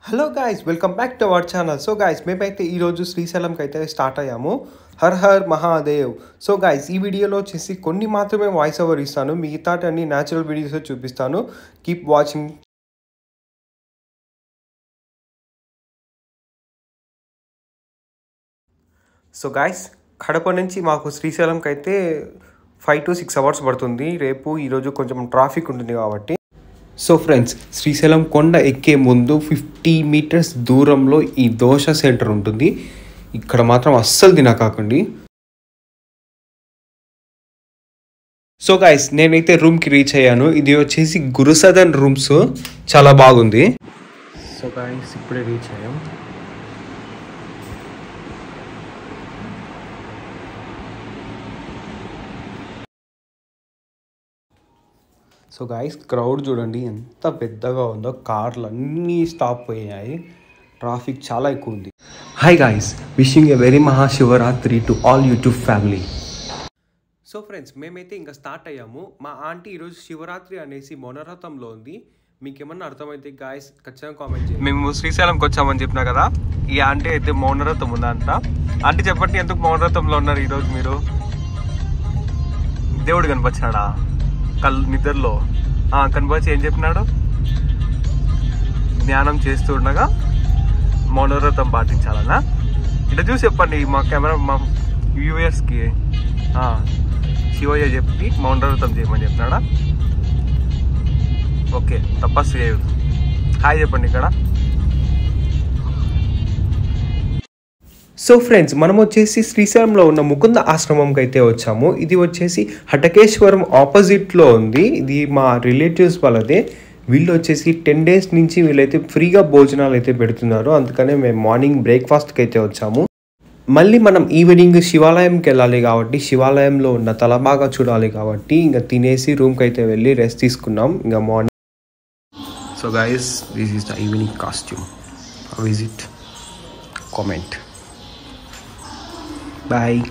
Hello guys, welcome back to our channel. So guys, మేమైతే ఈరోజు శ్రీశైలంకి అయితే స్టార్ట్ అయ్యాము. Her her Mahadev. So guys, ఈ వీడియోలో వచ్చేసి కొన్ని మాత్రమే వాయిస్ ఓవర్ ఇస్తాను, మిగతా అన్ని న్యాచురల్ వీడియోస్ చూపిస్తాను. Keep watching. So guys, Kadapa నుంచి మాకు శ్రీశైలంకి అయితే 5 to 6 hours పడుతుంది. రేపు ఈరోజు కొంచెం ట్రాఫిక్ ఉంటుంది కాబట్టి. సో ఫ్రెండ్స్, శ్రీశైలం కొండ ఎక్కే ముందు 50 meters దూరంలో ఈ దోశ సెంటర్ ఉంటుంది. ఇక్కడ మాత్రం అస్సలు తినకాకండి. సో గైస్, నేనైతే రూమ్కి రీచ్ అయ్యాను. ఇది వచ్చేసి గురుసదన్ రూమ్స్, చాలా బాగుంది. సో గైస్, ఇప్పుడే రీచ్ అయ్యాం. సో గాయస్, క్రౌడ్ చూడండి ఎంత పెద్దగా ఉందో. కార్లు అన్నీ స్టాప్ అయ్యాయి, ట్రాఫిక్ చాలా ఎక్కువ ఉంది. Hi guys, wishing a very Mahashivratri to all YouTube family. So friends, మేమైతే ఇంకా స్టార్ట్ అయ్యాము. మా ఆంటీ ఈరోజు శివరాత్రి అనేసి మౌనవ్రతంలో ఉంది. మీకు ఏమన్నా అర్థమైతే గాయస్ ఖచ్చితంగా కామెంట్ చేయండి. మేము శ్రీశైలంకి వచ్చామని చెప్పినా కదా, ఈ ఆంటీ అయితే మౌనవ్రతం ఉందంట. ఆంటీ చెప్పండి, ఎందుకు మౌనవ్రతంలో ఉన్నారు ఈరోజు మీరు? దేవుడు కనిపించాడా నిద్రలో? కనిపించి ఏం చెప్పినాడు? ధ్యానం చేస్తూ ఉండగా మౌనవ్రతం పాటించాలన్నా. ఇట్లా చూసి చెప్పండి మా కెమెరా, మా వ్యూవర్స్కి. శివయ్య చెప్పి మౌనవ్రతం చేయమని చెప్పినాడా? ఓకే, తపస్సు చేయదు. హాయ్ చెప్పండి ఇక్కడ. సో ఫ్రెండ్స్, మనం వచ్చేసి శ్రీశైలంలో ఉన్న ముకుంద ఆశ్రమంకి అయితే వచ్చాము. ఇది వచ్చేసి హటకేశ్వరం ఆపోజిట్లో ఉంది. ఇది మా రిలేటివ్స్ వాళ్ళదే. వీళ్ళు వచ్చేసి 10 days నుంచి వీళ్ళైతే ఫ్రీగా భోజనాలు అయితే పెడుతున్నారు. అందుకనే మేము మార్నింగ్ బ్రేక్ఫాస్ట్కి అయితే వచ్చాము. మళ్ళీ మనం ఈవినింగ్ శివాలయంకి వెళ్ళాలి కాబట్టి, శివాలయంలో ఉన్న తలబాగా చూడాలి కాబట్టి ఇంకా తినేసి రూమ్కి అయితే వెళ్ళి రెస్ట్ తీసుకున్నాం ఇంకా morning. So guys, this is the evening costume. How is it? Comment. Bye.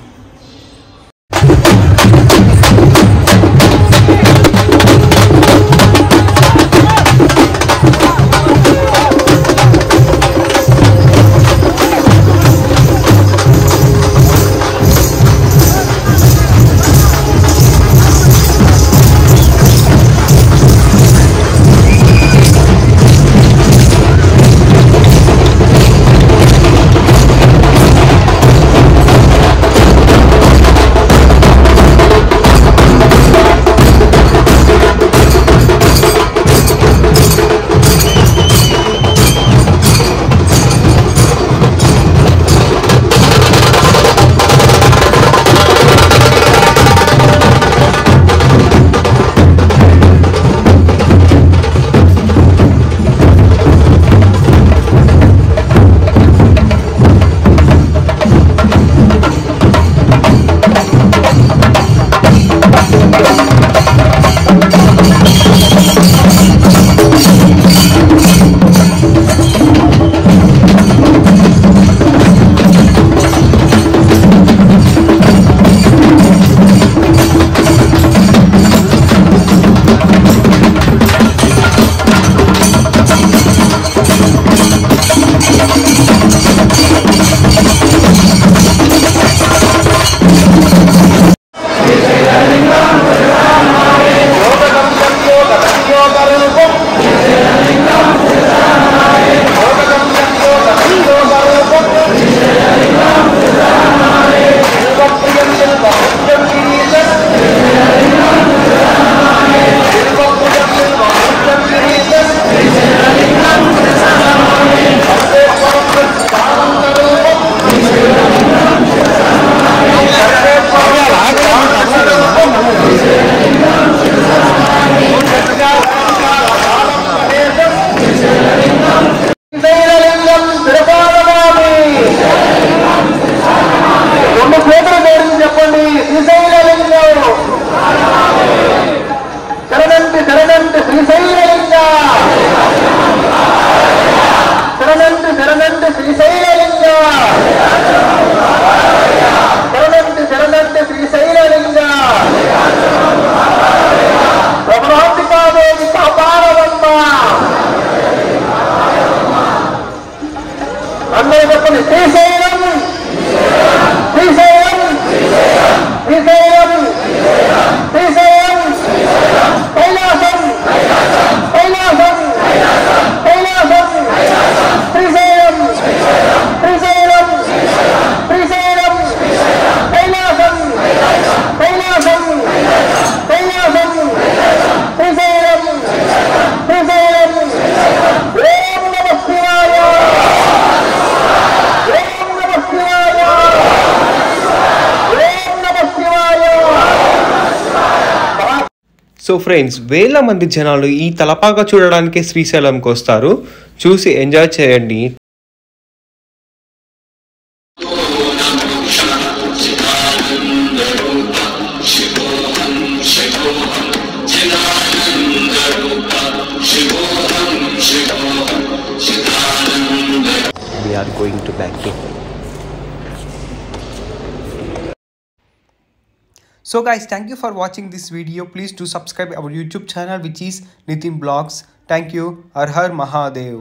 So friends, వేల మంది జనాలు ఈ తలపాక చూడడానికి శ్రీశైలంకి వస్తారు. చూసి ఎంజాయ్ చేయండి. We are going to Bangalore. So guys, thank you for watching this video. Please do subscribe our YouTube channel, which is Nitin Blogs. Thank you. Har Har Mahadev.